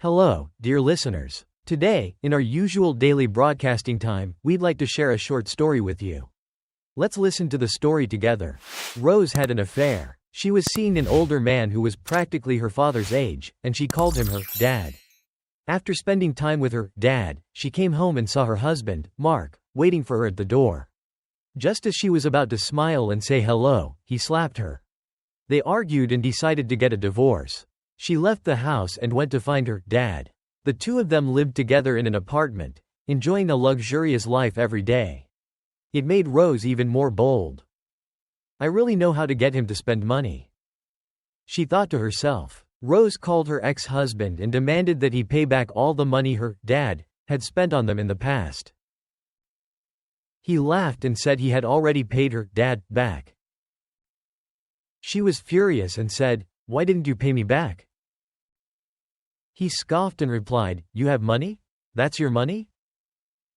Hello, dear listeners. Today, in our usual daily broadcasting time, we'd like to share a short story with you. Let's listen to the story together. Rose had an affair. She was seeing an older man who was practically her father's age, and she called him her dad. After spending time with her dad, she came home and saw her husband, Mark, waiting for her at the door. Just as she was about to smile and say hello, he slapped her. They argued and decided to get a divorce. She left the house and went to find her dad. The two of them lived together in an apartment, enjoying a luxurious life every day. It made Rose even more bold. I really know how to get him to spend money, she thought to herself. Rose called her ex-husband and demanded that he pay back all the money her dad had spent on them in the past. He laughed and said he had already paid her dad back. She was furious and said, "Why didn't you pay me back?" He scoffed and replied, "You have money? That's your money?"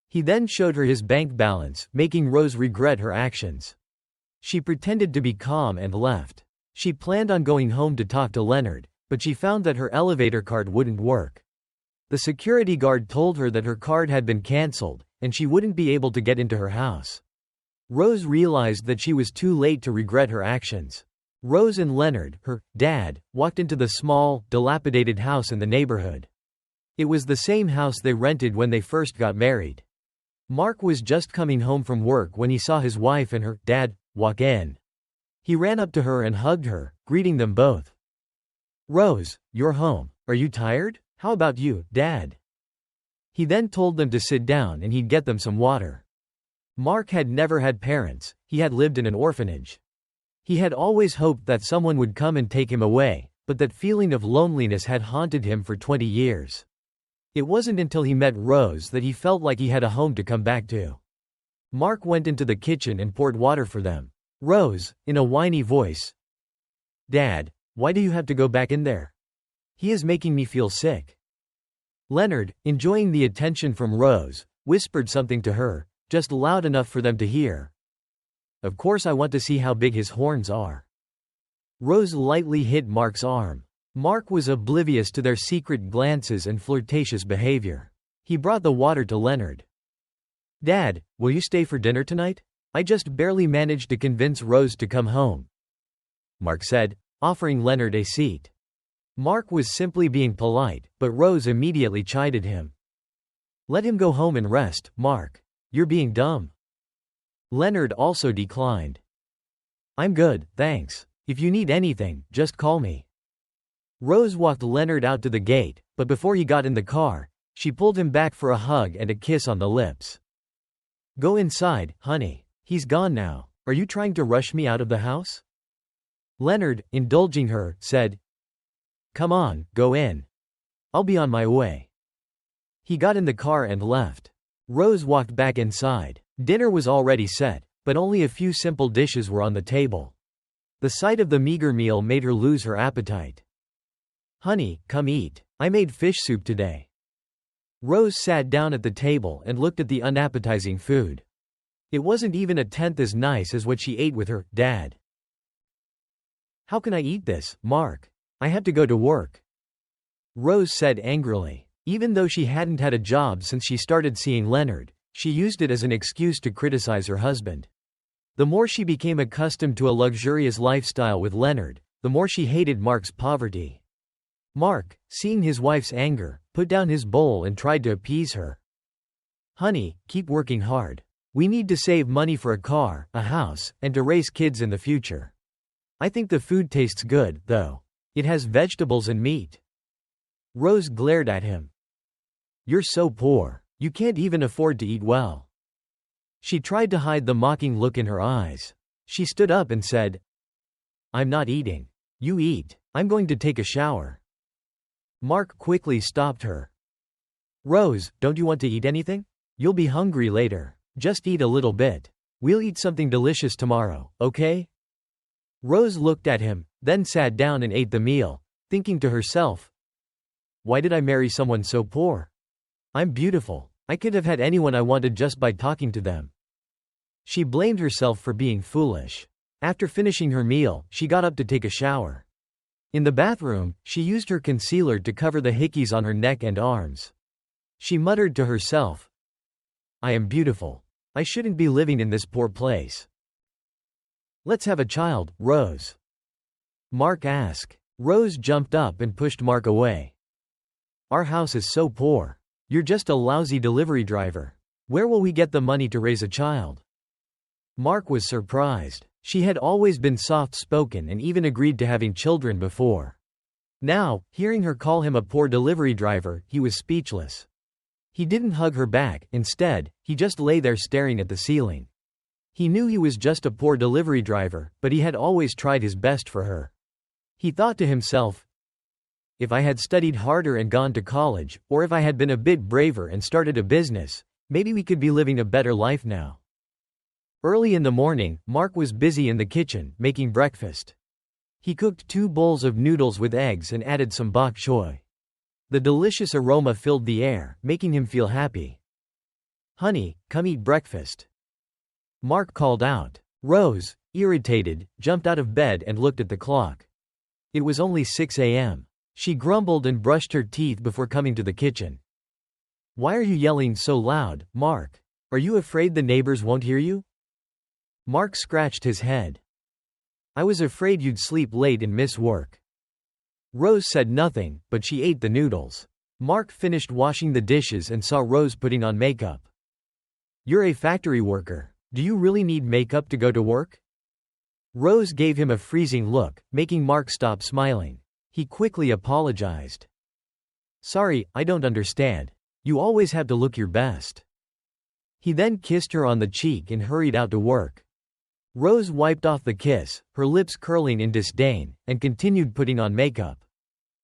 He then showed her his bank balance, making Rose regret her actions. She pretended to be calm and left. She planned on going home to talk to Leonard, but she found that her elevator card wouldn't work. The security guard told her that her card had been cancelled, and she wouldn't be able to get into her house. Rose realized that she was too late to regret her actions. Rose and Leonard, her dad, walked into the small, dilapidated house in the neighborhood. It was the same house they rented when they first got married. Mark was just coming home from work when he saw his wife and her dad walk in. He ran up to her and hugged her, greeting them both. "Rose, you're home. Are you tired? How about you, Dad?" He then told them to sit down and he'd get them some water. Mark had never had parents, he had lived in an orphanage. He had always hoped that someone would come and take him away, but that feeling of loneliness had haunted him for 20 years. It wasn't until he met Rose that he felt like he had a home to come back to. Mark went into the kitchen and poured water for them. Rose, in a whiny voice, "Dad, why do you have to go back in there? He is making me feel sick." Leonard, enjoying the attention from Rose, whispered something to her, just loud enough for them to hear. "Of course I want to see how big his horns are." Rose lightly hit Mark's arm. Mark was oblivious to their secret glances and flirtatious behavior. He brought the water to Leonard. "Dad, will you stay for dinner tonight? I just barely managed to convince Rose to come home," Mark said, offering Leonard a seat. Mark was simply being polite, but Rose immediately chided him. "Let him go home and rest, Mark. You're being dumb." Leonard also declined. "I'm good, thanks. If you need anything, just call me." Rose walked Leonard out to the gate, but before he got in the car, she pulled him back for a hug and a kiss on the lips. "Go inside, honey. He's gone now. Are you trying to rush me out of the house?" Leonard, indulging her, said, "Come on, go in. I'll be on my way." He got in the car and left. Rose walked back inside. Dinner was already set, but only a few simple dishes were on the table. The sight of the meager meal made her lose her appetite. "Honey, come eat. I made fish soup today." Rose sat down at the table and looked at the unappetizing food. It wasn't even a tenth as nice as what she ate with her dad. "How can I eat this, Mark? I have to go to work," Rose said angrily. Even though she hadn't had a job since she started seeing Leonard, she used it as an excuse to criticize her husband. The more she became accustomed to a luxurious lifestyle with Leonard, the more she hated Mark's poverty. Mark, seeing his wife's anger, put down his bowl and tried to appease her. "Honey, keep working hard. We need to save money for a car, a house, and to raise kids in the future. I think the food tastes good, though. It has vegetables and meat." Rose glared at him. "You're so poor. You can't even afford to eat well." She tried to hide the mocking look in her eyes. She stood up and said, "I'm not eating. You eat. I'm going to take a shower." Mark quickly stopped her. "Rose, don't you want to eat anything? You'll be hungry later. Just eat a little bit. We'll eat something delicious tomorrow, okay?" Rose looked at him, then sat down and ate the meal, thinking to herself, "Why did I marry someone so poor? I'm beautiful. I could have had anyone I wanted just by talking to them." She blamed herself for being foolish. After finishing her meal, she got up to take a shower. In the bathroom, she used her concealer to cover the hickeys on her neck and arms. She muttered to herself, "I am beautiful. I shouldn't be living in this poor place." "Let's have a child, Rose," Mark asked. Rose jumped up and pushed Mark away. "Our house is so poor. You're just a lousy delivery driver. Where will we get the money to raise a child?" Mark was surprised. She had always been soft-spoken and even agreed to having children before. Now, hearing her call him a poor delivery driver, he was speechless. He didn't hug her back. Instead, he just lay there staring at the ceiling. He knew he was just a poor delivery driver, but he had always tried his best for her. He thought to himself, "If I had studied harder and gone to college, or if I had been a bit braver and started a business, maybe we could be living a better life now." Early in the morning, Mark was busy in the kitchen, making breakfast. He cooked 2 bowls of noodles with eggs and added some bok choy. The delicious aroma filled the air, making him feel happy. "Honey, come eat breakfast," Mark called out. Rose, irritated, jumped out of bed and looked at the clock. It was only 6 a.m. She grumbled and brushed her teeth before coming to the kitchen. "Why are you yelling so loud, Mark? Are you afraid the neighbors won't hear you?" Mark scratched his head. "I was afraid you'd sleep late and miss work." Rose said nothing, but she ate the noodles. Mark finished washing the dishes and saw Rose putting on makeup. "You're a factory worker. Do you really need makeup to go to work?" Rose gave him a freezing look, making Mark stop smiling. He quickly apologized. "Sorry, I don't understand. You always have to look your best." He then kissed her on the cheek and hurried out to work. Rose wiped off the kiss, her lips curling in disdain, and continued putting on makeup.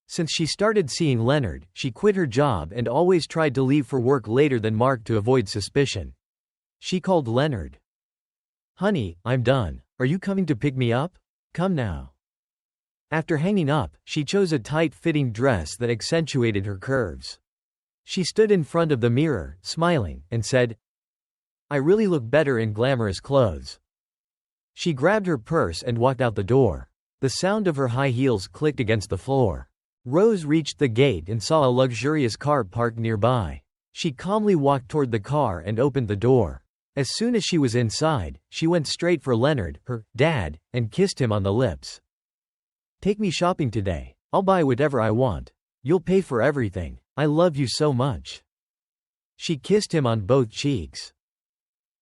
Since she started seeing Leonard, she quit her job and always tried to leave for work later than Mark to avoid suspicion. She called Leonard. "Honey, I'm done. Are you coming to pick me up? Come now." After hanging up, she chose a tight-fitting dress that accentuated her curves. She stood in front of the mirror, smiling, and said, "I really look better in glamorous clothes." She grabbed her purse and walked out the door. The sound of her high heels clicked against the floor. Rose reached the gate and saw a luxurious car parked nearby. She calmly walked toward the car and opened the door. As soon as she was inside, she went straight for Leonard, her dad, and kissed him on the lips. "Take me shopping today. I'll buy whatever I want. You'll pay for everything. I love you so much." She kissed him on both cheeks.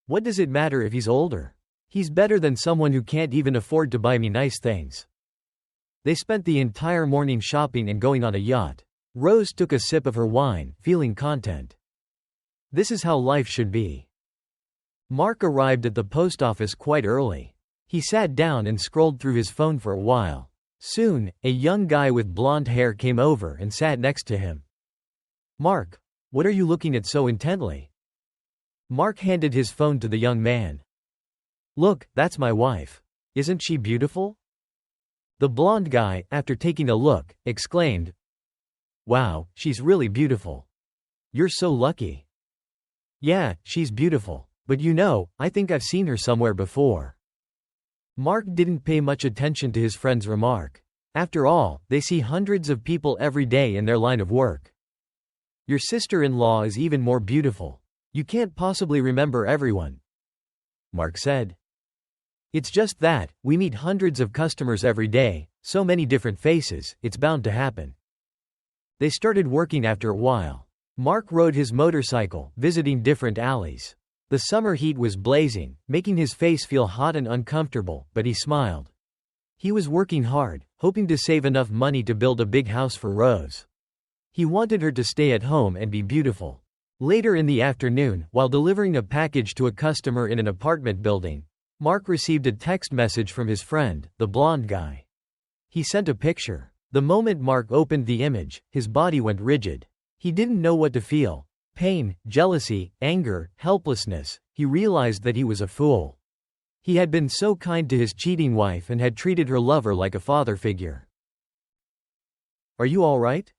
"What does it matter if he's older? He's better than someone who can't even afford to buy me nice things." They spent the entire morning shopping and going on a yacht. Rose took a sip of her wine, feeling content. This is how life should be. Mark arrived at the post office quite early. He sat down and scrolled through his phone for a while. Soon, a young guy with blonde hair came over and sat next to him. "Mark, what are you looking at so intently?" Mark handed his phone to the young man. "Look, that's my wife. Isn't she beautiful?" The blonde guy, after taking a look, exclaimed, "Wow, she's really beautiful. You're so lucky." "Yeah, she's beautiful. But you know, I think I've seen her somewhere before." Mark didn't pay much attention to his friend's remark. After all, they see hundreds of people every day in their line of work. "Your sister-in-law is even more beautiful. You can't possibly remember everyone," Mark said. "It's just that, we meet hundreds of customers every day, so many different faces, it's bound to happen." They started working after a while. Mark rode his motorcycle, visiting different alleys. The summer heat was blazing, making his face feel hot and uncomfortable, but he smiled. He was working hard, hoping to save enough money to build a big house for Rose. He wanted her to stay at home and be beautiful. Later in the afternoon, while delivering a package to a customer in an apartment building, Mark received a text message from his friend, the blonde guy. He sent a picture. The moment Mark opened the image, his body went rigid. He didn't know what to feel. Pain, jealousy, anger, helplessness. He realized that he was a fool. He had been so kind to his cheating wife and had treated her lover like a father figure. "Are you all right?"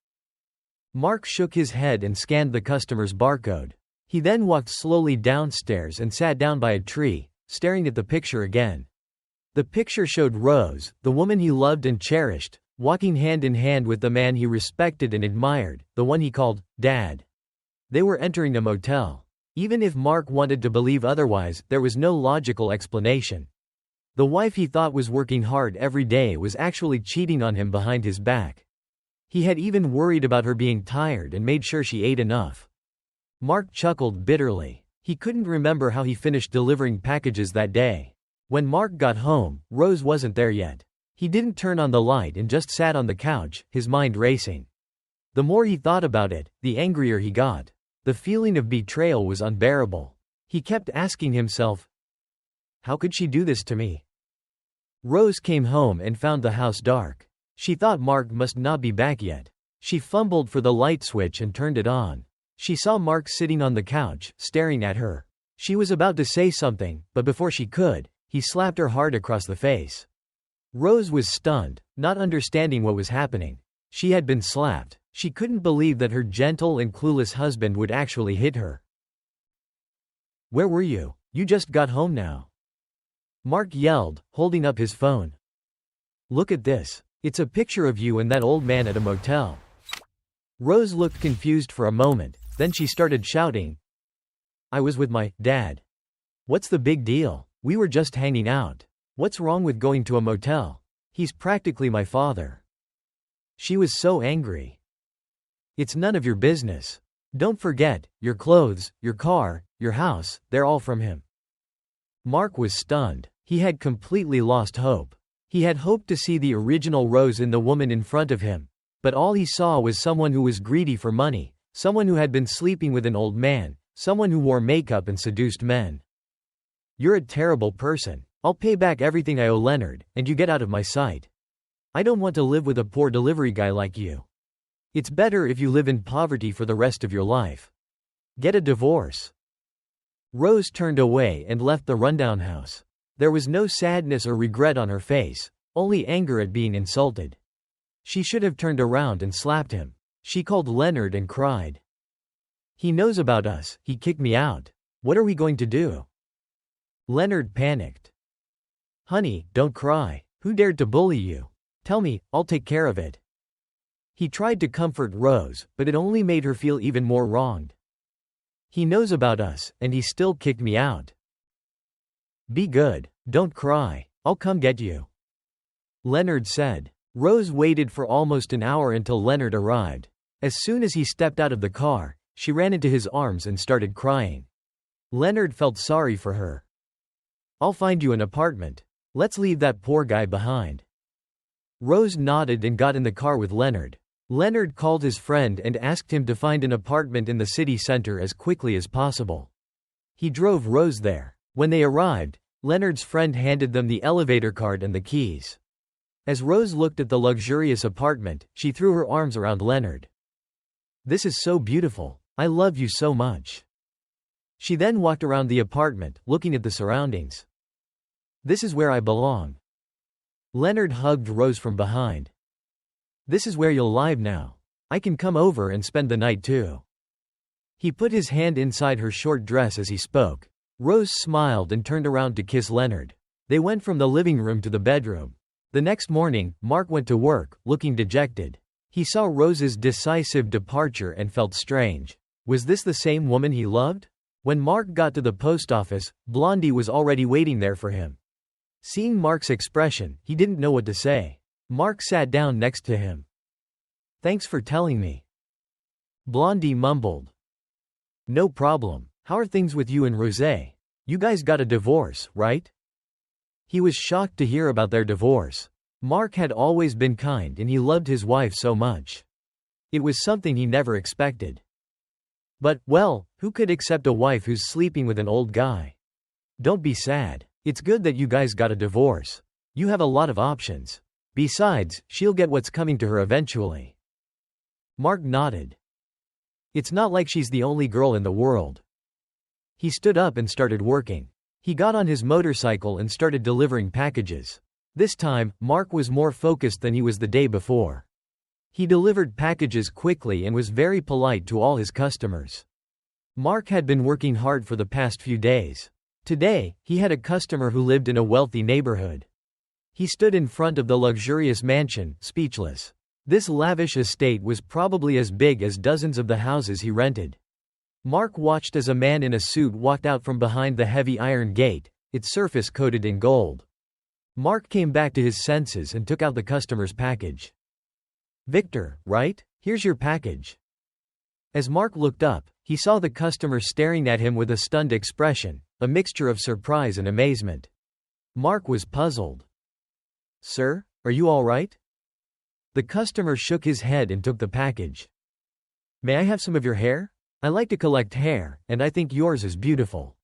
Mark shook his head and scanned the customer's barcode. He then walked slowly downstairs and sat down by a tree, staring at the picture again. The picture showed Rose, the woman he loved and cherished, walking hand in hand with the man he respected and admired, the one he called Dad. They were entering a motel. Even if Mark wanted to believe otherwise, there was no logical explanation. The wife he thought was working hard every day was actually cheating on him behind his back. He had even worried about her being tired and made sure she ate enough. Mark chuckled bitterly. He couldn't remember how he finished delivering packages that day. When Mark got home, Rose wasn't there yet. He didn't turn on the light and just sat on the couch, his mind racing. The more he thought about it, the angrier he got. The feeling of betrayal was unbearable. He kept asking himself, how could she do this to me? Rose came home and found the house dark. She thought Mark must not be back yet. She fumbled for the light switch and turned it on. She saw Mark sitting on the couch, staring at her. She was about to say something, but before she could, he slapped her hard across the face. Rose was stunned, not understanding what was happening. She had been slapped. She couldn't believe that her gentle and clueless husband would actually hit her. Where were you? You just got home now. Mark yelled, holding up his phone. Look at this. It's a picture of you and that old man at a motel. Rose looked confused for a moment, then she started shouting. I was with my dad. What's the big deal? We were just hanging out. What's wrong with going to a motel? He's practically my father. She was so angry. It's none of your business. Don't forget, your clothes, your car, your house, they're all from him. Mark was stunned. He had completely lost hope. He had hoped to see the original Rose in the woman in front of him, but all he saw was someone who was greedy for money, someone who had been sleeping with an old man, someone who wore makeup and seduced men. You're a terrible person. I'll pay back everything I owe Leonard, and you get out of my sight. I don't want to live with a poor delivery guy like you. It's better if you live in poverty for the rest of your life. Get a divorce. Rose turned away and left the rundown house. There was no sadness or regret on her face, only anger at being insulted. She should have turned around and slapped him. She called Leonard and cried. He knows about us, he kicked me out. What are we going to do? Leonard panicked. Honey, don't cry. Who dared to bully you? Tell me, I'll take care of it. He tried to comfort Rose, but it only made her feel even more wronged. He knows about us, and he still kicked me out. Be good, don't cry, I'll come get you. Leonard said. Rose waited for almost an hour until Leonard arrived. As soon as he stepped out of the car, she ran into his arms and started crying. Leonard felt sorry for her. I'll find you an apartment. Let's leave that poor guy behind. Rose nodded and got in the car with Leonard. Leonard called his friend and asked him to find an apartment in the city center as quickly as possible. He drove Rose there. When they arrived, Leonard's friend handed them the elevator card and the keys. As Rose looked at the luxurious apartment, she threw her arms around Leonard. This is so beautiful. I love you so much. She then walked around the apartment, looking at the surroundings. This is where I belong. Leonard hugged Rose from behind. This is where you'll live now. I can come over and spend the night too. He put his hand inside her short dress as he spoke. Rose smiled and turned around to kiss Leonard. They went from the living room to the bedroom. The next morning, Mark went to work, looking dejected. He saw Rose's decisive departure and felt strange. Was this the same woman he loved? When Mark got to the post office, Blondie was already waiting there for him. Seeing Mark's expression, he didn't know what to say. Mark sat down next to him. Thanks for telling me. Blondie mumbled. No problem. How are things with you and Rosé? You guys got a divorce, right? He was shocked to hear about their divorce. Mark had always been kind and he loved his wife so much. It was something he never expected. But, well, who could accept a wife who's sleeping with an old guy? Don't be sad. It's good that you guys got a divorce. You have a lot of options. Besides, she'll get what's coming to her eventually. Mark nodded. It's not like she's the only girl in the world. He stood up and started working. He got on his motorcycle and started delivering packages. This time, Mark was more focused than he was the day before. He delivered packages quickly and was very polite to all his customers. Mark had been working hard for the past few days. Today, he had a customer who lived in a wealthy neighborhood. He stood in front of the luxurious mansion, speechless. This lavish estate was probably as big as dozens of the houses he rented. Mark watched as a man in a suit walked out from behind the heavy iron gate, its surface coated in gold. Mark came back to his senses and took out the customer's package. "Victor, right? Here's your package." As Mark looked up, he saw the customer staring at him with a stunned expression, a mixture of surprise and amazement. Mark was puzzled. "Sir, are you all right?" The customer shook his head and took the package. "May I have some of your hair? I like to collect hair, and I think yours is beautiful."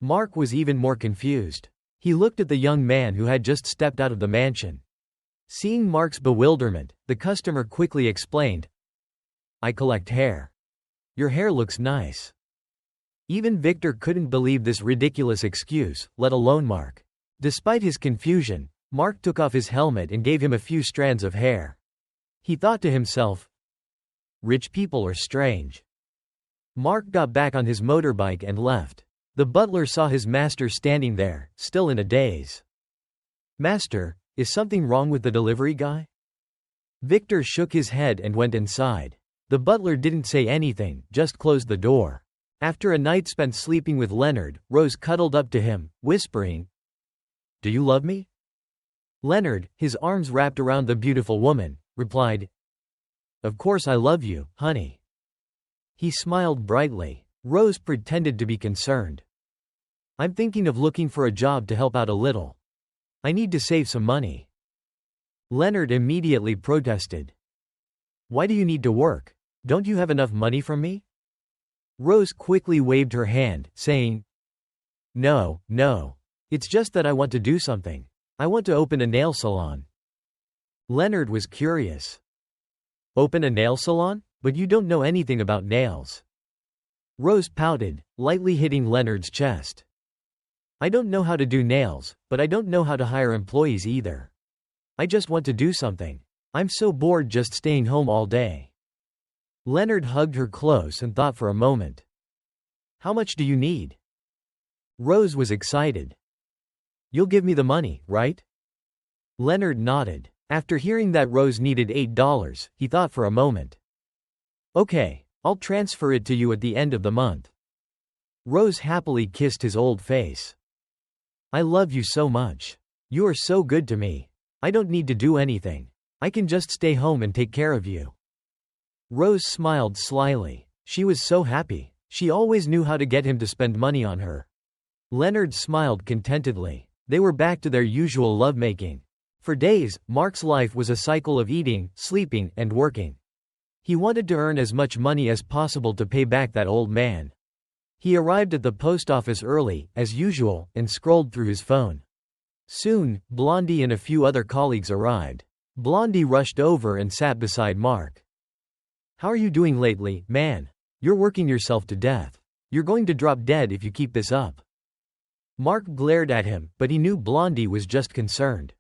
Mark was even more confused. He looked at the young man who had just stepped out of the mansion. Seeing Mark's bewilderment, the customer quickly explained, "I collect hair. Your hair looks nice." Even Victor couldn't believe this ridiculous excuse, let alone Mark. Despite his confusion, Mark took off his helmet and gave him a few strands of hair. He thought to himself, "Rich people are strange." Mark got back on his motorbike and left. The butler saw his master standing there, still in a daze. "Master, is something wrong with the delivery guy?" Victor shook his head and went inside. The butler didn't say anything, just closed the door. After a night spent sleeping with Leonard, Rose cuddled up to him, whispering, "Do you love me?" Leonard, his arms wrapped around the beautiful woman, replied, "Of course I love you, honey." He smiled brightly. Rose pretended to be concerned. "I'm thinking of looking for a job to help out a little. I need to save some money." Leonard immediately protested. "Why do you need to work? Don't you have enough money from me?" Rose quickly waved her hand, saying, No. It's just that I want to do something. I want to open a nail salon." Leonard was curious. "Open a nail salon? But you don't know anything about nails." Rose pouted, lightly hitting Leonard's chest. "I don't know how to do nails, but I don't know how to hire employees either. I just want to do something. I'm so bored just staying home all day." Leonard hugged her close and thought for a moment. "How much do you need?" Rose was excited. "You'll give me the money, right?" Leonard nodded. After hearing that Rose needed $8, he thought for a moment. "Okay. I'll transfer it to you at the end of the month." Rose happily kissed his old face. "I love you so much. You are so good to me. I don't need to do anything. I can just stay home and take care of you." Rose smiled slyly. She was so happy. She always knew how to get him to spend money on her. Leonard smiled contentedly. They were back to their usual lovemaking. For days, Mark's life was a cycle of eating, sleeping, and working. He wanted to earn as much money as possible to pay back that old man. He arrived at the post office early, as usual, and scrolled through his phone. Soon, Blondie and a few other colleagues arrived. Blondie rushed over and sat beside Mark. "How are you doing lately, man? You're working yourself to death. You're going to drop dead if you keep this up." Mark glared at him, but he knew Blondie was just concerned.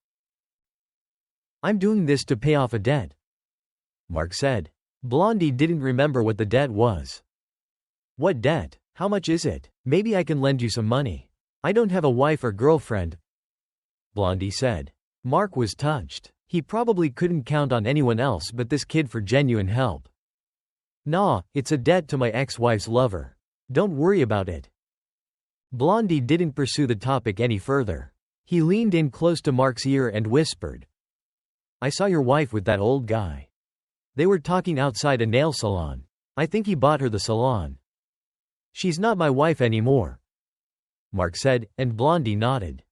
"I'm doing this to pay off a debt," Mark said. Blondie didn't remember what the debt was. "What debt? How much is it? Maybe I can lend you some money. I don't have a wife or girlfriend," Blondie said. Mark was touched. He probably couldn't count on anyone else but this kid for genuine help. "Nah, it's a debt to my ex-wife's lover. Don't worry about it." Blondie didn't pursue the topic any further. He leaned in close to Mark's ear and whispered, "I saw your wife with that old guy. They were talking outside a nail salon. I think he bought her the salon." "She's not my wife anymore," Mark said, and Blondie nodded.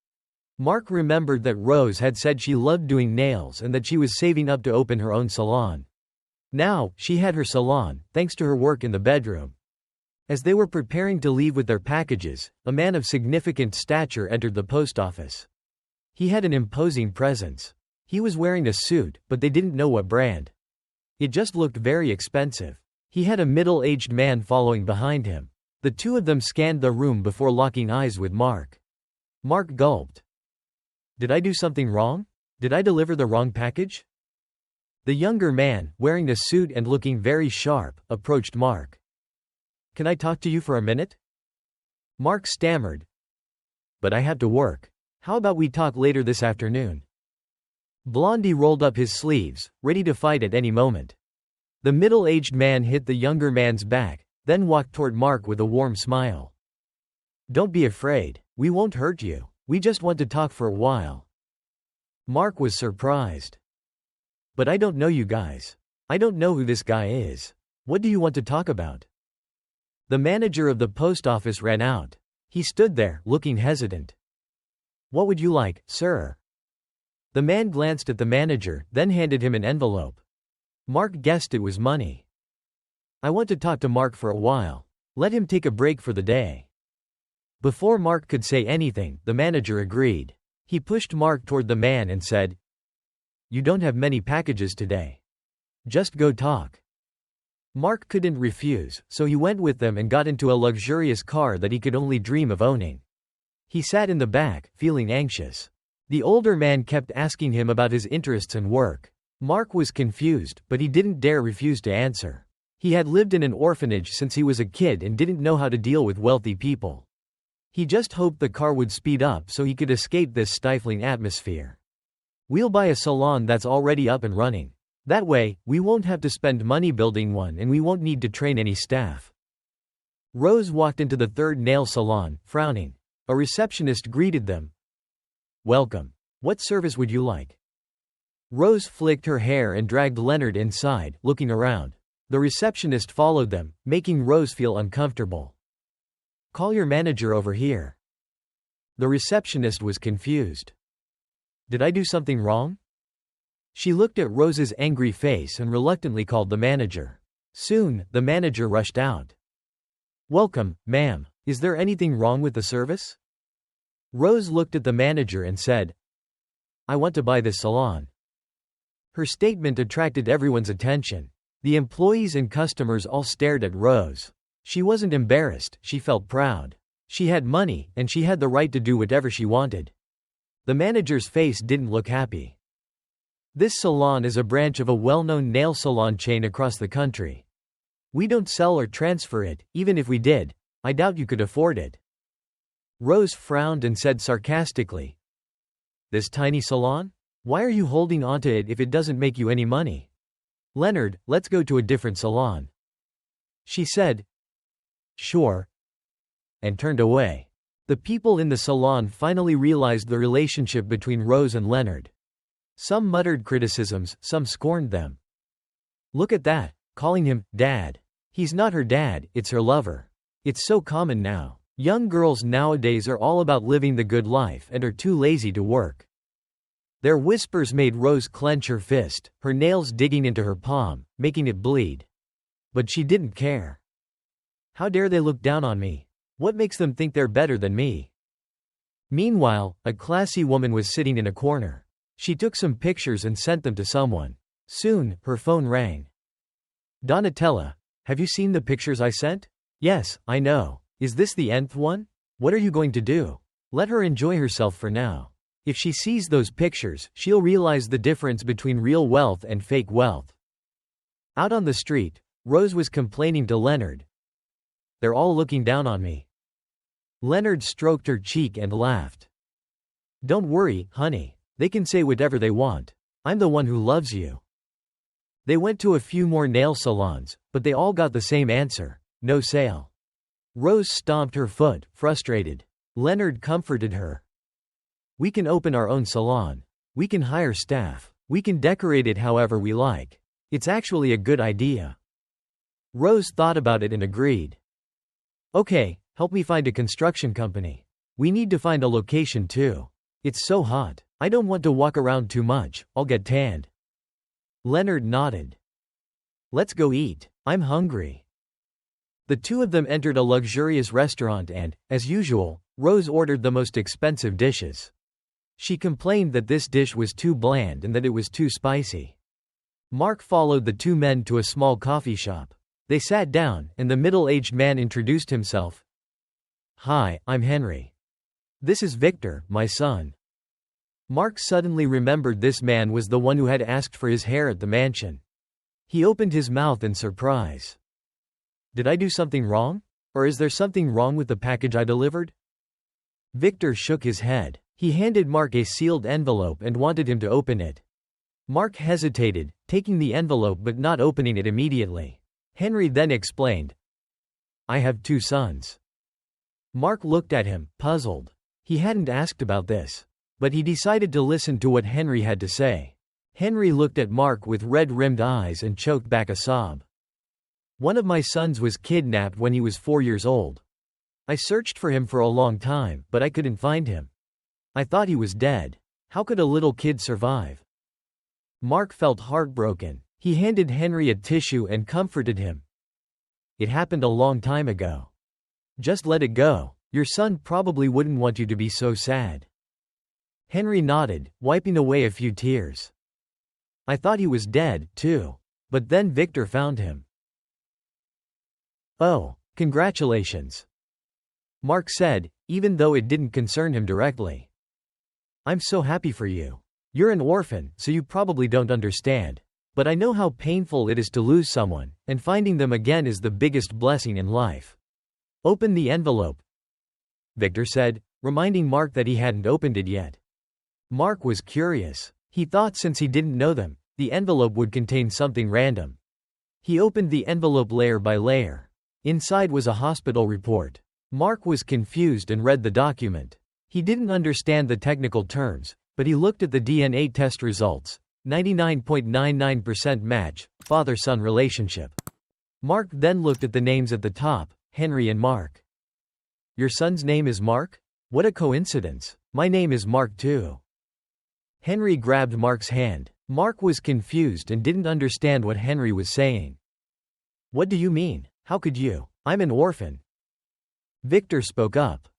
Mark remembered that Rose had said she loved doing nails and that she was saving up to open her own salon. Now, she had her salon, thanks to her work in the bedroom. As they were preparing to leave with their packages, a man of significant stature entered the post office. He had an imposing presence. He was wearing a suit, but they didn't know what brand. It just looked very expensive. He had a middle-aged man following behind him. The two of them scanned the room before locking eyes with Mark. Mark gulped. "Did I do something wrong? Did I deliver the wrong package?" The younger man, wearing a suit and looking very sharp, approached Mark. "Can I talk to you for a minute?" Mark stammered. "But I have to work." How about we talk later this afternoon? Blondie rolled up his sleeves, ready to fight at any moment. The middle-aged man hit the younger man's back, then walked toward Mark with a warm smile. Don't be afraid. We won't hurt you. We just want to talk for a while. Mark was surprised. But I don't know you guys. I don't know who this guy is. What do you want to talk about? The manager of the post office ran out. He stood there, looking hesitant. What would you like, sir? The man glanced at the manager, then handed him an envelope. Mark guessed it was money. I want to talk to Mark for a while. Let him take a break for the day. Before Mark could say anything, the manager agreed. He pushed Mark toward the man and said, You don't have many packages today. Just go talk. Mark couldn't refuse, so he went with them and got into a luxurious car that he could only dream of owning. He sat in the back, feeling anxious. The older man kept asking him about his interests and work. Mark was confused, but he didn't dare refuse to answer. He had lived in an orphanage since he was a kid and didn't know how to deal with wealthy people. He just hoped the car would speed up so he could escape this stifling atmosphere. We'll buy a salon that's already up and running. That way, we won't have to spend money building one and we won't need to train any staff. Rose walked into the third nail salon, frowning. A receptionist greeted them. Welcome. What service would you like? Rose flicked her hair and dragged Leonard inside, looking around. The receptionist followed them, making Rose feel uncomfortable. Call your manager over here. The receptionist was confused. Did I do something wrong? She looked at Rose's angry face and reluctantly called the manager. Soon, the manager rushed out. Welcome, ma'am. Is there anything wrong with the service? Rose looked at the manager and said, I want to buy this salon. Her statement attracted everyone's attention. The employees and customers all stared at Rose. She wasn't embarrassed, she felt proud. She had money, and she had the right to do whatever she wanted. The manager's face didn't look happy. This salon is a branch of a well-known nail salon chain across the country. We don't sell or transfer it. Even if we did, I doubt you could afford it. Rose frowned and said sarcastically, This tiny salon? Why are you holding onto it if it doesn't make you any money? Leonard, let's go to a different salon. She said, Sure, and turned away. The people in the salon finally realized the relationship between Rose and Leonard. Some muttered criticisms, some scorned them. Look at that, calling him dad. He's not her dad, it's her lover. It's so common now. Young girls nowadays are all about living the good life and are too lazy to work. Their whispers made Rose clench her fist, her nails digging into her palm, making it bleed. But she didn't care. How dare they look down on me? What makes them think they're better than me? Meanwhile, a classy woman was sitting in a corner. She took some pictures and sent them to someone. Soon, her phone rang. Donatella, have you seen the pictures I sent? Yes, I know. Is this the nth one? What are you going to do? Let her enjoy herself for now. If she sees those pictures, she'll realize the difference between real wealth and fake wealth. Out on the street, Rose was complaining to Leonard. They're all looking down on me. Leonard stroked her cheek and laughed. Don't worry, honey. They can say whatever they want. I'm the one who loves you. They went to a few more nail salons, but they all got the same answer. No sale. Rose stomped her foot, frustrated. Leonard comforted her. We can open our own salon. We can hire staff. We can decorate it however we like. It's actually a good idea. Rose thought about it and agreed. Okay, help me find a construction company. We need to find a location too. It's so hot. I don't want to walk around too much, I'll get tanned. Leonard nodded. Let's go eat. I'm hungry. The two of them entered a luxurious restaurant and, as usual, Rose ordered the most expensive dishes. She complained that this dish was too bland and that it was too spicy. Mark followed the two men to a small coffee shop. They sat down, and the middle-aged man introduced himself. Hi, I'm Henry. This is Victor, my son. Mark suddenly remembered this man was the one who had asked for his hair at the mansion. He opened his mouth in surprise. Did I do something wrong? Or is there something wrong with the package I delivered? Victor shook his head. He handed Mark a sealed envelope and wanted him to open it. Mark hesitated, taking the envelope but not opening it immediately. Henry then explained, "I have 2 sons." Mark looked at him, puzzled. He hadn't asked about this. But he decided to listen to what Henry had to say. Henry looked at Mark with red-rimmed eyes and choked back a sob. "One of my sons was kidnapped when he was 4 years old. I searched for him for a long time, but I couldn't find him. I thought he was dead. How could a little kid survive?" Mark felt heartbroken. He handed Henry a tissue and comforted him. "It happened a long time ago. Just let it go. Your son probably wouldn't want you to be so sad." Henry nodded, wiping away a few tears. "I thought he was dead, too. But then Victor found him." "Oh, congratulations," Mark said, even though it didn't concern him directly. "I'm so happy for you. You're an orphan, so you probably don't understand. But I know how painful it is to lose someone, and finding them again is the biggest blessing in life. Open the envelope," Victor said, reminding Mark that he hadn't opened it yet. Mark was curious. He thought since he didn't know them, the envelope would contain something random. He opened the envelope layer by layer. Inside was a hospital report. Mark was confused and read the document. He didn't understand the technical terms, but he looked at the DNA test results. 99.99% match, father-son relationship. Mark then looked at the names at the top, Henry and Mark. "Your son's name is Mark? What a coincidence. My name is Mark too." Henry grabbed Mark's hand. Mark was confused and didn't understand what Henry was saying. "What do you mean? How could you? I'm an orphan." Victor spoke up.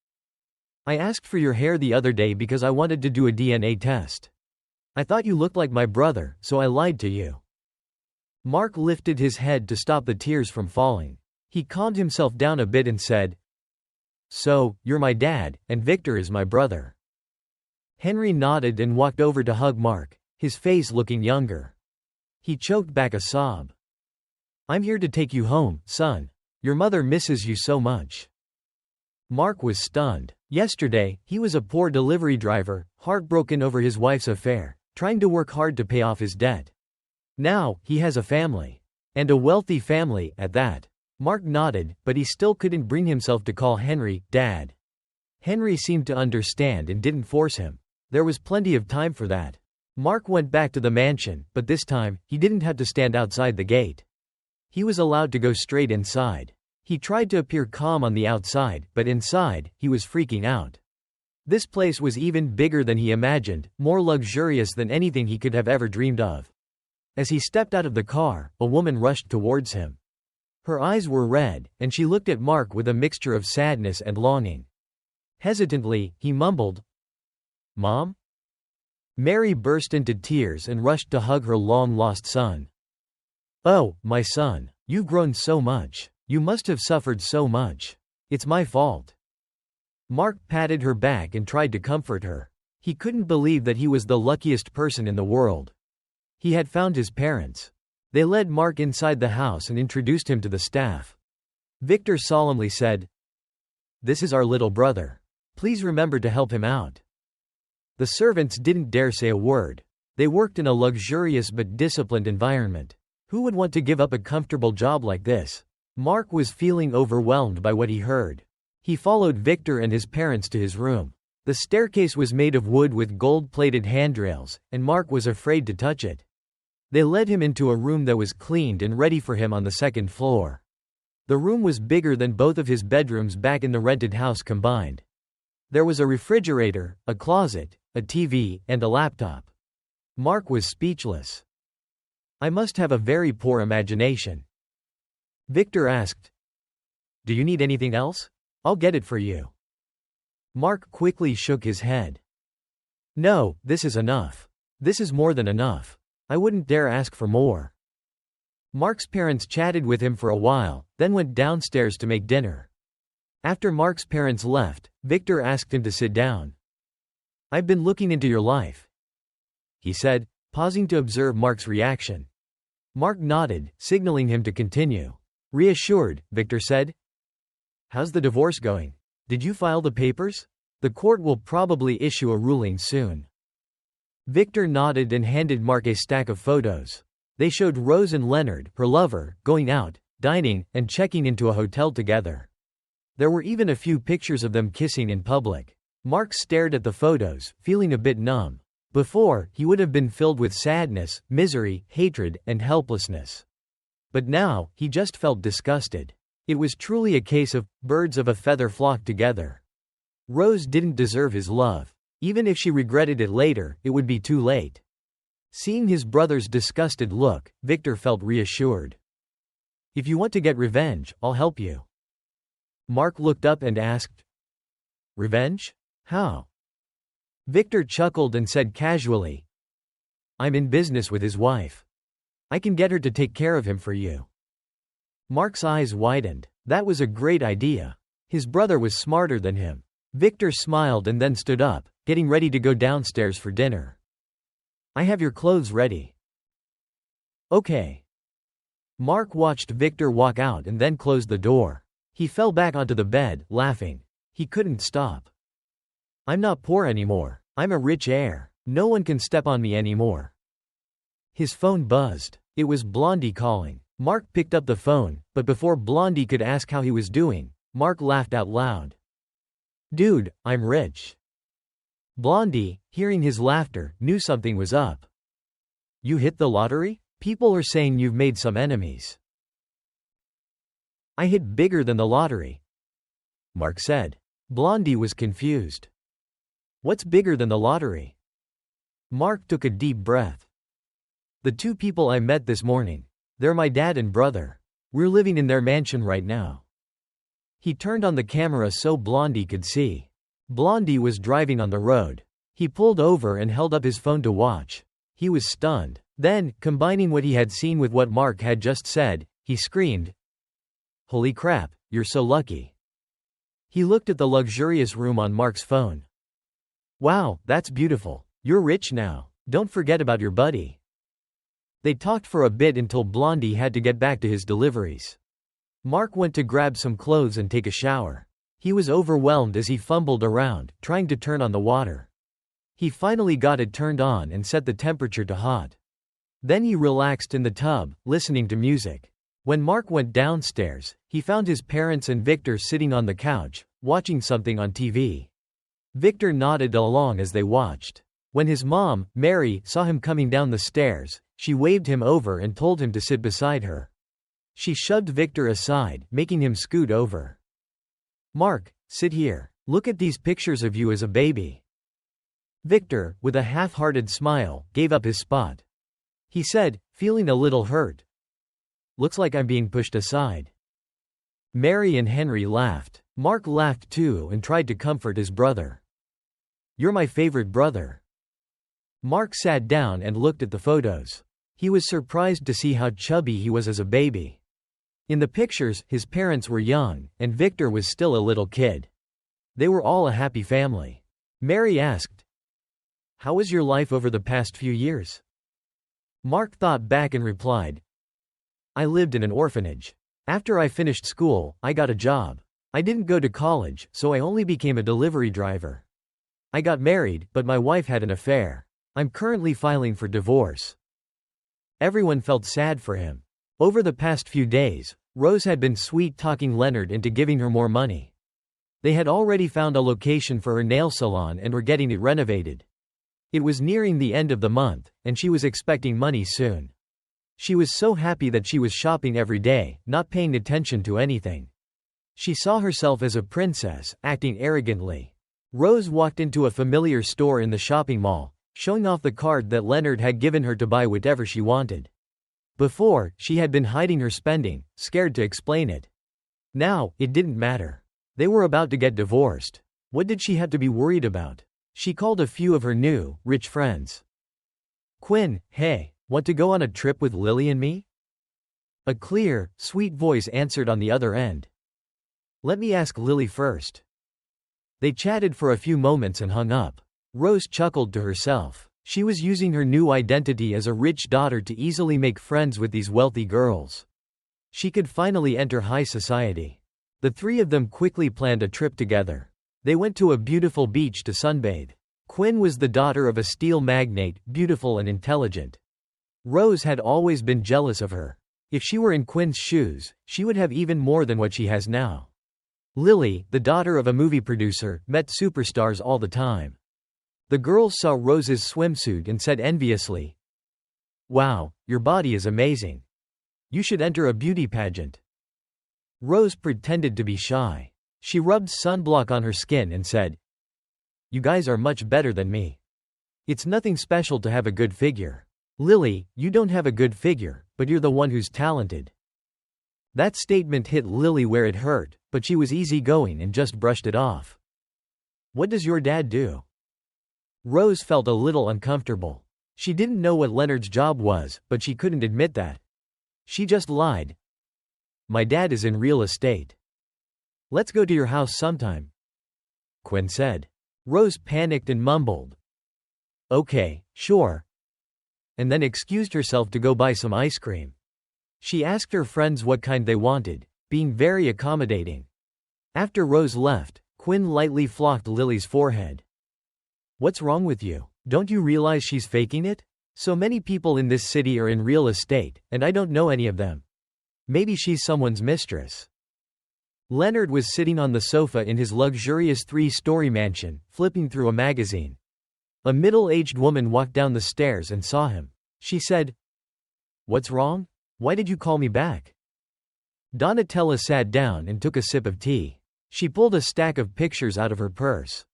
"I asked for your hair the other day because I wanted to do a DNA test. I thought you looked like my brother, so I lied to you." Mark lifted his head to stop the tears from falling. He calmed himself down a bit and said, "So, you're my dad, and Victor is my brother." Henry nodded and walked over to hug Mark, his face looking younger. He choked back a sob. "I'm here to take you home, son. Your mother misses you so much." Mark was stunned. Yesterday, he was a poor delivery driver, heartbroken over his wife's affair, trying to work hard to pay off his debt. Now, he has a family. And a wealthy family, at that. Mark nodded, but he still couldn't bring himself to call Henry, Dad. Henry seemed to understand and didn't force him. There was plenty of time for that. Mark went back to the mansion, but this time, he didn't have to stand outside the gate. He was allowed to go straight inside. He tried to appear calm on the outside, but inside, he was freaking out. This place was even bigger than he imagined, more luxurious than anything he could have ever dreamed of. As he stepped out of the car, a woman rushed towards him. Her eyes were red, and she looked at Mark with a mixture of sadness and longing. Hesitantly, he mumbled, "Mom?" Mary burst into tears and rushed to hug her long-lost son. "Oh, my son, you've grown so much. You must have suffered so much. It's my fault." Mark patted her back and tried to comfort her. He couldn't believe that he was the luckiest person in the world. He had found his parents. They led Mark inside the house and introduced him to the staff. Victor solemnly said, "This is our little brother. Please remember to help him out." The servants didn't dare say a word. They worked in a luxurious but disciplined environment. Who would want to give up a comfortable job like this? Mark was feeling overwhelmed by what he heard. He followed Victor and his parents to his room. The staircase was made of wood with gold-plated handrails, and Mark was afraid to touch it. They led him into a room that was cleaned and ready for him on the second floor. The room was bigger than both of his bedrooms back in the rented house combined. There was a refrigerator, a closet, a TV, and a laptop. Mark was speechless. "I must have a very poor imagination." Victor asked, "Do you need anything else? I'll get it for you." Mark quickly shook his head. "No, this is enough. This is more than enough. I wouldn't dare ask for more." Mark's parents chatted with him for a while, then went downstairs to make dinner. After Mark's parents left, Victor asked him to sit down. "I've been looking into your life," he said, pausing to observe Mark's reaction. Mark nodded, signaling him to continue. Reassured, Victor said, "How's the divorce going? Did you file the papers?" The court will probably issue a ruling soon. Victor nodded and handed Mark a stack of photos. They showed Rose and Leonard, her lover, going out, dining, and checking into a hotel together. There were even a few pictures of them kissing in public. Mark stared at the photos, feeling a bit numb. Before, he would have been filled with sadness, misery, hatred, and helplessness. But now, he just felt disgusted. It was truly a case of birds of a feather flock together. Rose didn't deserve his love. Even if she regretted it later, it would be too late. Seeing his brother's disgusted look, Victor felt reassured. If you want to get revenge, I'll help you. Mark looked up and asked, Revenge? How? Victor chuckled and said casually, I'm in business with his wife. I can get her to take care of him for you. Mark's eyes widened. That was a great idea. His brother was smarter than him. Victor smiled and then stood up, getting ready to go downstairs for dinner. I have your clothes ready. Okay. Mark watched Victor walk out and then closed the door. He fell back onto the bed, laughing. He couldn't stop. I'm not poor anymore. I'm a rich heir. No one can step on me anymore. His phone buzzed. It was Blondie calling. Mark picked up the phone, but before Blondie could ask how he was doing, Mark laughed out loud. Dude, I'm rich. Blondie, hearing his laughter, knew something was up. You hit the lottery? People are saying you've made some enemies. I hit bigger than the lottery, Mark said. Blondie was confused. What's bigger than the lottery? Mark took a deep breath. The two people I met this morning. They're my dad and brother. We're living in their mansion right now. He turned on the camera so Blondie could see. Blondie was driving on the road. He pulled over and held up his phone to watch. He was stunned. Then, combining what he had seen with what Mark had just said, he screamed, Holy crap, you're so lucky. He looked at the luxurious room on Mark's phone. Wow, that's beautiful. You're rich now. Don't forget about your buddy. They talked for a bit until Blondie had to get back to his deliveries. Mark went to grab some clothes and take a shower. He was overwhelmed as he fumbled around, trying to turn on the water. He finally got it turned on and set the temperature to hot. Then he relaxed in the tub, listening to music. When Mark went downstairs, he found his parents and Victor sitting on the couch, watching something on TV. Victor nodded along as they watched. When his mom, Mary, saw him coming down the stairs, she waved him over and told him to sit beside her. She shoved Victor aside, making him scoot over. Mark, sit here. Look at these pictures of you as a baby. Victor, with a half-hearted smile, gave up his spot. He said, feeling a little hurt. Looks like I'm being pushed aside. Mary and Henry laughed. Mark laughed too and tried to comfort his brother. You're my favorite brother. Mark sat down and looked at the photos. He was surprised to see how chubby he was as a baby. In the pictures, his parents were young, and Victor was still a little kid. They were all a happy family. Mary asked, How was your life over the past few years? Mark thought back and replied, I lived in an orphanage. After I finished school, I got a job. I didn't go to college, so I only became a delivery driver. I got married, but my wife had an affair. I'm currently filing for divorce. Everyone felt sad for him. Over the past few days, Rose had been sweet-talking Leonard into giving her more money. They had already found a location for her nail salon and were getting it renovated. It was nearing the end of the month, and she was expecting money soon. She was so happy that she was shopping every day, not paying attention to anything. She saw herself as a princess, acting arrogantly. Rose walked into a familiar store in the shopping mall, showing off the card that Leonard had given her to buy whatever she wanted. Before, she had been hiding her spending, scared to explain it. Now, it didn't matter. They were about to get divorced. What did she have to be worried about? She called a few of her new, rich friends. Quinn, hey, want to go on a trip with Lily and me? A clear, sweet voice answered on the other end. Let me ask Lily first. They chatted for a few moments and hung up. Rose chuckled to herself. She was using her new identity as a rich daughter to easily make friends with these wealthy girls. She could finally enter high society. The three of them quickly planned a trip together. They went to a beautiful beach to sunbathe. Quinn was the daughter of a steel magnate, beautiful and intelligent. Rose had always been jealous of her. If she were in Quinn's shoes, she would have even more than what she has now. Lily, the daughter of a movie producer, met superstars all the time. The girls saw Rose's swimsuit and said enviously, "Wow, your body is amazing. You should enter a beauty pageant." Rose pretended to be shy. She rubbed sunblock on her skin and said, "You guys are much better than me. It's nothing special to have a good figure. Lily, you don't have a good figure, but you're the one who's talented." That statement hit Lily where it hurt, but she was easygoing and just brushed it off. "What does your dad do?" Rose felt a little uncomfortable. She didn't know what Leonard's job was, but she couldn't admit that. She just lied. "My dad is in real estate." "Let's go to your house sometime," Quinn said. Rose panicked and mumbled, "Okay, sure," and then excused herself to go buy some ice cream. She asked her friends what kind they wanted, being very accommodating. After Rose left, Quinn lightly flocked Lily's forehead. "What's wrong with you? Don't you realize she's faking it? So many people in this city are in real estate, and I don't know any of them. Maybe she's someone's mistress." Leonard was sitting on the sofa in his luxurious 3-story mansion, flipping through a magazine. A middle-aged woman walked down the stairs and saw him. She said, "What's wrong? Why did you call me back?" Donatella sat down and took a sip of tea. She pulled a stack of pictures out of her purse.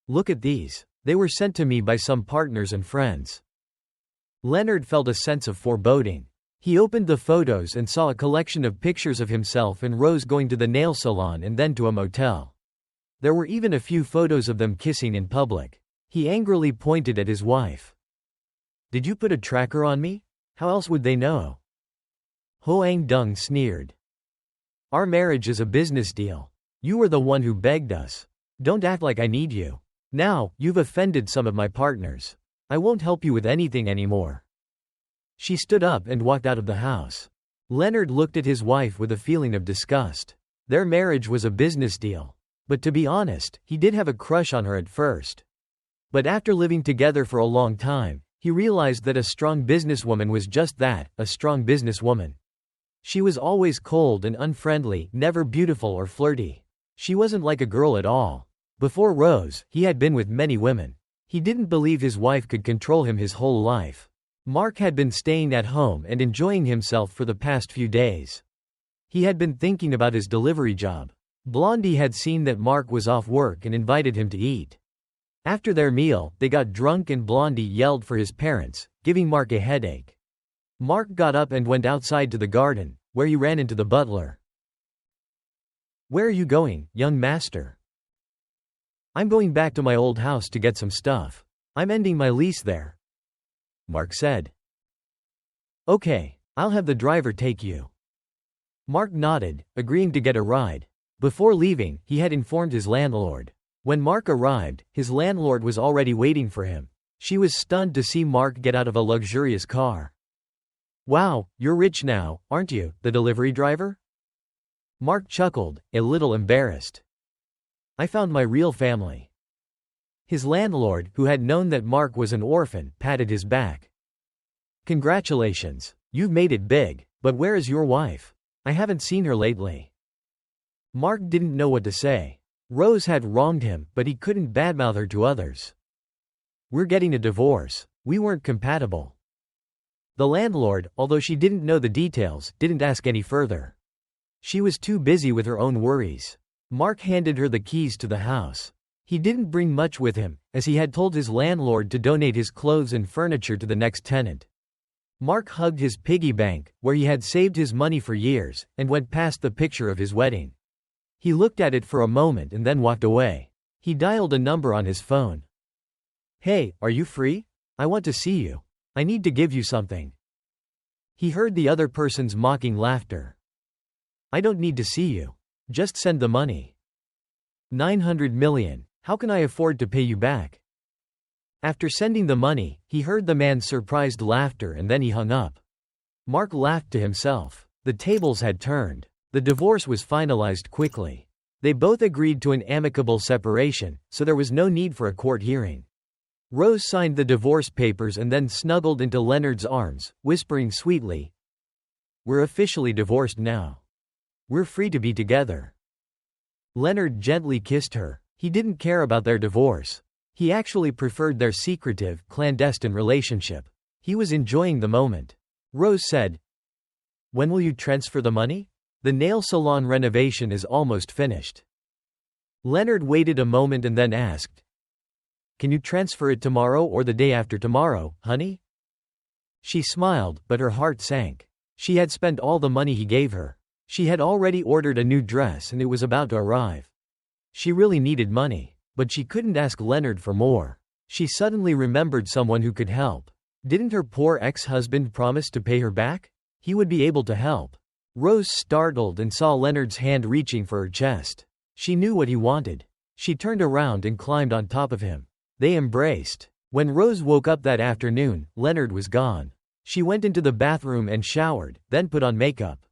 "Look at these. They were sent to me by some partners and friends." Leonard felt a sense of foreboding. He opened the photos and saw a collection of pictures of himself and Rose going to the nail salon and then to a motel. There were even a few photos of them kissing in public. He angrily pointed at his wife. "Did you put a tracker on me? How else would they know?" Hoang Dung sneered. "Our marriage is a business deal. You were the one who begged us. Don't act like I need you. Now, you've offended some of my partners. I won't help you with anything anymore." She stood up and walked out of the house. Leonard looked at his wife with a feeling of disgust. Their marriage was a business deal. But to be honest, he did have a crush on her at first. But after living together for a long time, he realized that a strong businesswoman was just that, a strong businesswoman. She was always cold and unfriendly, never beautiful or flirty. She wasn't like a girl at all. Before Rose, he had been with many women. He didn't believe his wife could control him his whole life. Mark had been staying at home and enjoying himself for the past few days. He had been thinking about his delivery job. Blondie had seen that Mark was off work and invited him to eat. After their meal, they got drunk and Blondie yelled for his parents, giving Mark a headache. Mark got up and went outside to the garden, where he ran into the butler. "Where are you going, young master?" "I'm going back to my old house to get some stuff. I'm ending my lease there," Mark said. "Okay, I'll have the driver take you." Mark nodded, agreeing to get a ride. Before leaving, he had informed his landlord. When Mark arrived, his landlord was already waiting for him. She was stunned to see Mark get out of a luxurious car. "Wow, you're rich now, aren't you, the delivery driver?" Mark chuckled, a little embarrassed. "I found my real family." His landlord, who had known that Mark was an orphan, patted his back. "Congratulations. You've made it big, but where is your wife? I haven't seen her lately." Mark didn't know what to say. Rose had wronged him, but he couldn't badmouth her to others. "We're getting a divorce. We weren't compatible." The landlord, although she didn't know the details, didn't ask any further. She was too busy with her own worries. Mark handed her the keys to the house. He didn't bring much with him, as he had told his landlord to donate his clothes and furniture to the next tenant. Mark hugged his piggy bank, where he had saved his money for years, and went past the picture of his wedding. He looked at it for a moment and then walked away. He dialed a number on his phone. "Hey, are you free? I want to see you. I need to give you something." He heard the other person's mocking laughter. "I don't need to see you. Just send the money." 900 million. How can I afford to pay you back?" After sending the money, he heard the man's surprised laughter and then he hung up. Mark laughed to himself. The tables had turned. The divorce was finalized quickly. They both agreed to an amicable separation, so there was no need for a court hearing. Rose signed the divorce papers and then snuggled into Leonard's arms, whispering sweetly, "We're officially divorced now. We're free to be together." Leonard gently kissed her. He didn't care about their divorce. He actually preferred their secretive, clandestine relationship. He was enjoying the moment. Rose said, "When will you transfer the money? The nail salon renovation is almost finished." Leonard waited a moment and then asked, "Can you transfer it tomorrow or the day after tomorrow, honey?" She smiled, but her heart sank. She had spent all the money he gave her. She had already ordered a new dress and it was about to arrive. She really needed money, but she couldn't ask Leonard for more. She suddenly remembered someone who could help. Didn't her poor ex-husband promise to pay her back? He would be able to help. Rose startled and saw Leonard's hand reaching for her chest. She knew what he wanted. She turned around and climbed on top of him. They embraced. When Rose woke up that afternoon, Leonard was gone. She went into the bathroom and showered, then put on makeup.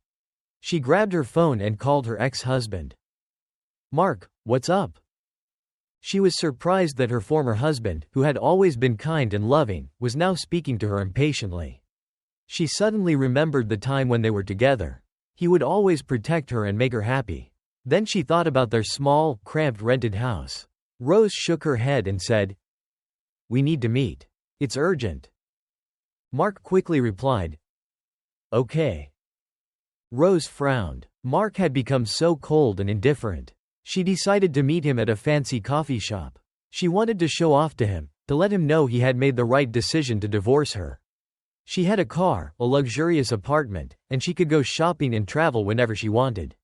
She grabbed her phone and called her ex-husband. "Mark, what's up?" She was surprised that her former husband, who had always been kind and loving, was now speaking to her impatiently. She suddenly remembered the time when they were together. He would always protect her and make her happy. Then she thought about their small, cramped rented house. Rose shook her head and said, "We need to meet. It's urgent." Mark quickly replied, "Okay." Rose frowned. Mark had become so cold and indifferent. She decided to meet him at a fancy coffee shop. She wanted to show off to him, to let him know he had made the right decision to divorce her. She had a car, a luxurious apartment, and she could go shopping and travel whenever she wanted.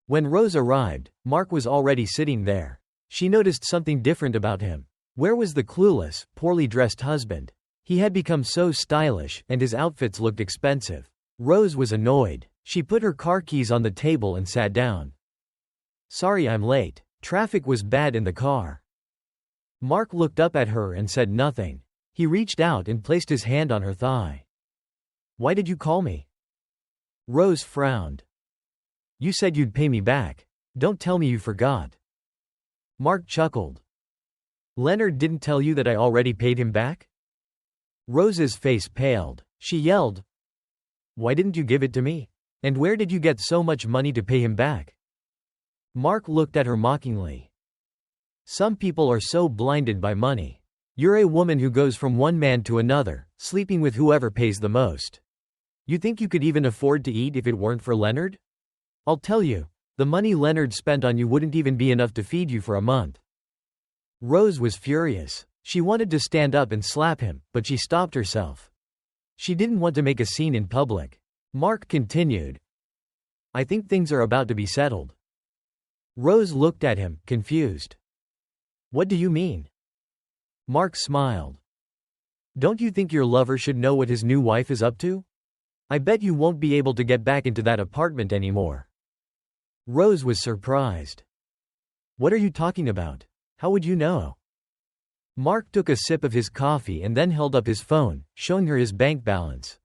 When Rose arrived, Mark was already sitting there. She noticed something different about him. Where was the clueless, poorly dressed husband? He had become so stylish, and his outfits looked expensive. Rose was annoyed. She put her car keys on the table and sat down. "Sorry I'm late. Traffic was bad in the car." Mark looked up at her and said nothing. He reached out and placed his hand on her thigh. "Why did you call me?" Rose frowned. "You said you'd pay me back. Don't tell me you forgot." Mark chuckled. "Leonard didn't tell you that I already paid him back?" Rose's face paled. She yelled, "Why didn't you give it to me? And where did you get so much money to pay him back?" Mark looked at her mockingly. "Some people are so blinded by money. You're a woman who goes from one man to another, sleeping with whoever pays the most. You think you could even afford to eat if it weren't for Leonard? I'll tell you, the money Leonard spent on you wouldn't even be enough to feed you for a month." Rose was furious. She wanted to stand up and slap him, but she stopped herself. She didn't want to make a scene in public. Mark continued, "I think things are about to be settled." Rose looked at him, confused. "What do you mean?" Mark smiled. "Don't you think your lover should know what his new wife is up to? I bet you won't be able to get back into that apartment anymore." Rose was surprised. "What are you talking about? How would you know?" Mark took a sip of his coffee and then held up his phone, showing her his bank balance.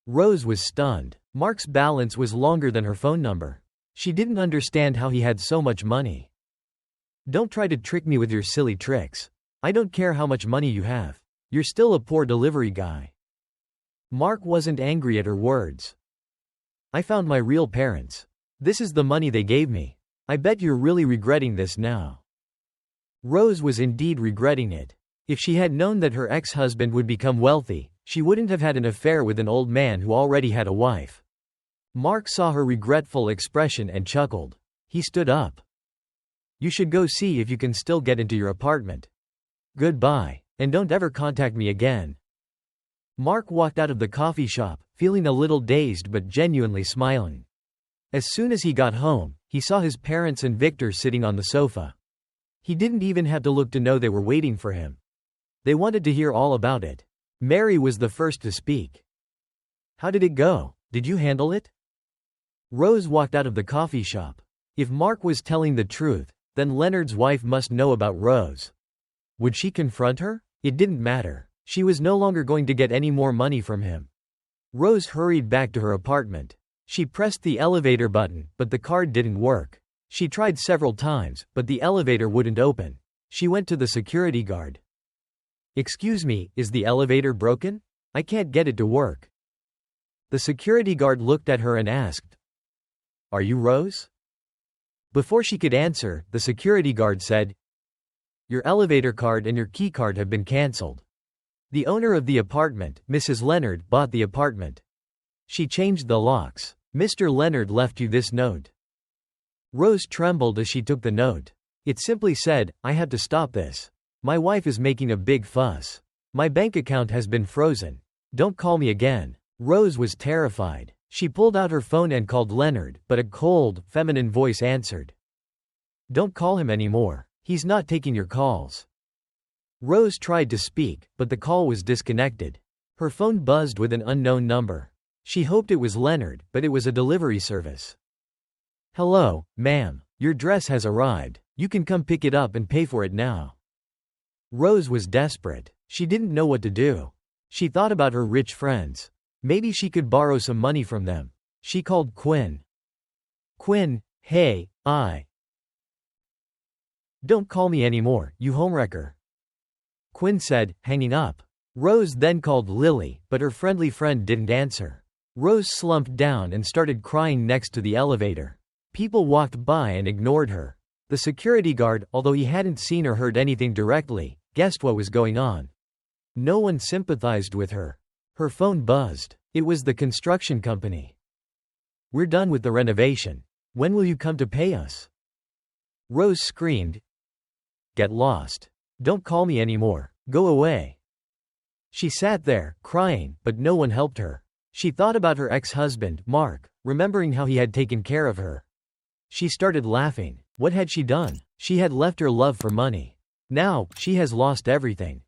Rose was stunned. Mark's balance was longer than her phone number. She didn't understand how he had so much money. "Don't try to trick me with your silly tricks. I don't care how much money you have. You're still a poor delivery guy." Mark wasn't angry at her words. "I found my real parents. This is the money they gave me. I bet you're really regretting this now." Rose was indeed regretting it. If she had known that her ex-husband would become wealthy, she wouldn't have had an affair with an old man who already had a wife. Mark saw her regretful expression and chuckled. He stood up. "You should go see if you can still get into your apartment. Goodbye, and don't ever contact me again." Mark walked out of the coffee shop, feeling a little dazed but genuinely smiling. As soon as he got home, he saw his parents and Victor sitting on the sofa. He didn't even have to look to know they were waiting for him. They wanted to hear all about it. Mary was the first to speak. "How did it go? Did you handle it?" Rose walked out of the coffee shop. If Mark was telling the truth, then Leonard's wife must know about Rose. Would she confront her? It didn't matter. She was no longer going to get any more money from him. Rose hurried back to her apartment. She pressed the elevator button, but the card didn't work. She tried several times, but the elevator wouldn't open. She went to the security guard. "Excuse me, is the elevator broken? I can't get it to work." The security guard looked at her and asked, "Are you Rose?" Before she could answer, the security guard said, "Your elevator card and your key card have been cancelled." The owner of the apartment, Mrs. Leonard, bought the apartment. She changed the locks. "Mr. Leonard left you this note." Rose trembled as she took the note. It simply said, "I have to stop this. My wife is making a big fuss. My bank account has been frozen. Don't call me again." Rose was terrified. She pulled out her phone and called Leonard, but a cold, feminine voice answered. "Don't call him anymore. He's not taking your calls." Rose tried to speak, but the call was disconnected. Her phone buzzed with an unknown number. She hoped it was Leonard, but it was a delivery service. "Hello, ma'am. Your dress has arrived. You can come pick it up and pay for it now." Rose was desperate. She didn't know what to do. She thought about her rich friends. Maybe she could borrow some money from them. She called Quinn. "Quinn, hey, Don't call me anymore, you homewrecker." Quinn said, hanging up. Rose then called Lily, but her friendly friend didn't answer. Rose slumped down and started crying next to the elevator. People walked by and ignored her. The security guard, although he hadn't seen or heard anything directly, guessed what was going on. No one sympathized with her. Her phone buzzed. It was the construction company. "We're done with the renovation. When will you come to pay us?" Rose screamed. "Get lost. Don't call me anymore. Go away." She sat there, crying, but no one helped her. She thought about her ex-husband, Mark, remembering how he had taken care of her. She started laughing. What had she done? She had left her love for money. Now, she has lost everything.